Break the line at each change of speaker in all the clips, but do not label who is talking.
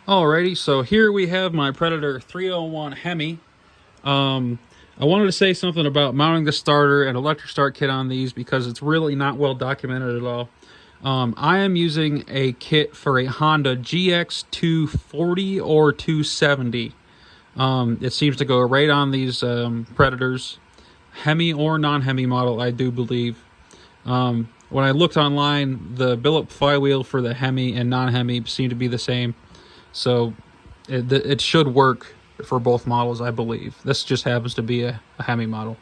Alrighty, so here we have my Predator 301 Hemi. I wanted to say something about mounting the starter and electric start kit on these because it's really not well documented at all. I am using a kit for a Honda GX240 or 270. It seems to go right on these Predators, Hemi or non-Hemi model, I do believe. When I looked online, the billet flywheel for the Hemi and non-Hemi seem to be the same. So it should work for both models, I believe. This just happens to be a Hemi model.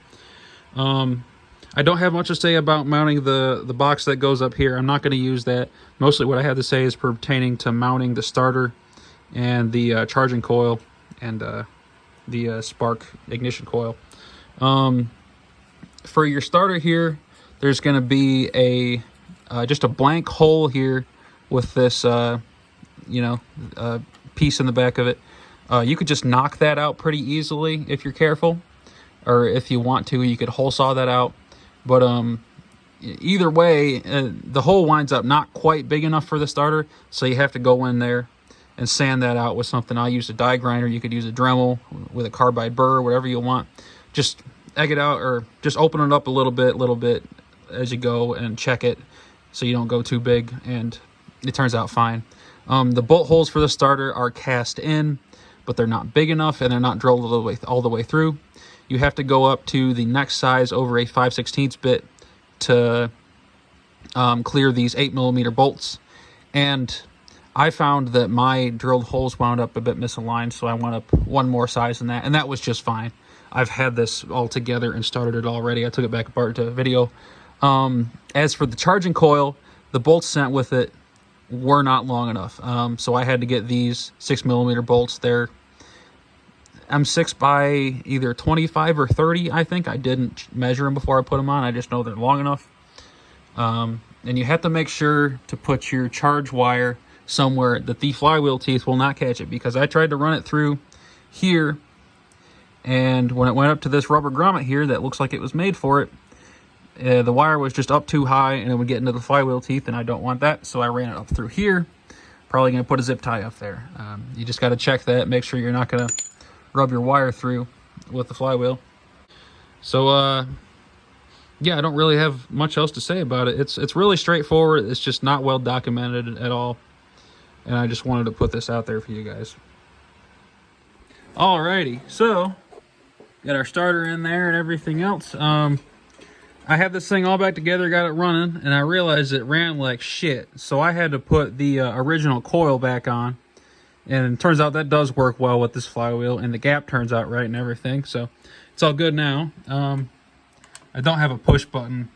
I don't have much to say about mounting the box that goes up here. I'm not going to use that. Mostly what I have to say is pertaining to mounting the starter and the charging coil and the spark ignition coil. For your starter here, there's going to be just a blank hole here with this piece in the back of it. You could just knock that out pretty easily if you're careful, or if you want to, you could hole saw that out. But either way, the hole winds up not quite big enough for the starter, so you have to go in there and sand that out with something. I'll use a die grinder. You could use a Dremel with a carbide burr, whatever you want. Just egg it out, or just open it up a little bit as you go, and check it so you don't go too big, and it turns out fine. The bolt holes for the starter are cast in, but they're not big enough and they're not drilled all the way through. You have to go up to the next size over a 5/16 bit to clear these 8mm bolts. And I found that my drilled holes wound up a bit misaligned, so I went up one more size than that, and that was just fine. I've had this all together and started it already. I took it back apart to video. As for the charging coil, the bolts sent with it were not long enough, so I had to get these 6mm bolts. I'm 6 by either 25 or 30, I think. I didn't measure them before I put them on. I just know they're long enough. And you have to make sure to put your charge wire somewhere that the flywheel teeth will not catch it, because I tried to run it through here, and when it went up to this rubber grommet here that looks like it was made for it, the wire was just up too high and it would get into the flywheel teeth, and I don't want that, so I ran it up through here. Probably going to put a zip tie up there. You just got to check that, make sure you're not going to rub your wire through with the flywheel. So yeah, I don't really have much else to say about it. It's really straightforward. It's just not well documented at all, and I just wanted to put this out there for you guys. Alrighty, so got our starter in there and everything else. I have this thing all back together, got it running, and I realized it ran like shit. So I had to put the original coil back on. And it turns out that does work well with this flywheel, and the gap turns out right and everything. So it's all good now. I don't have a push button.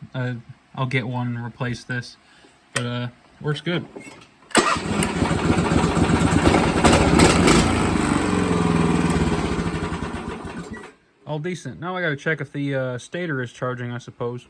I'll get one and replace this. But works good. All decent. Now I gotta check if the stator is charging, I suppose.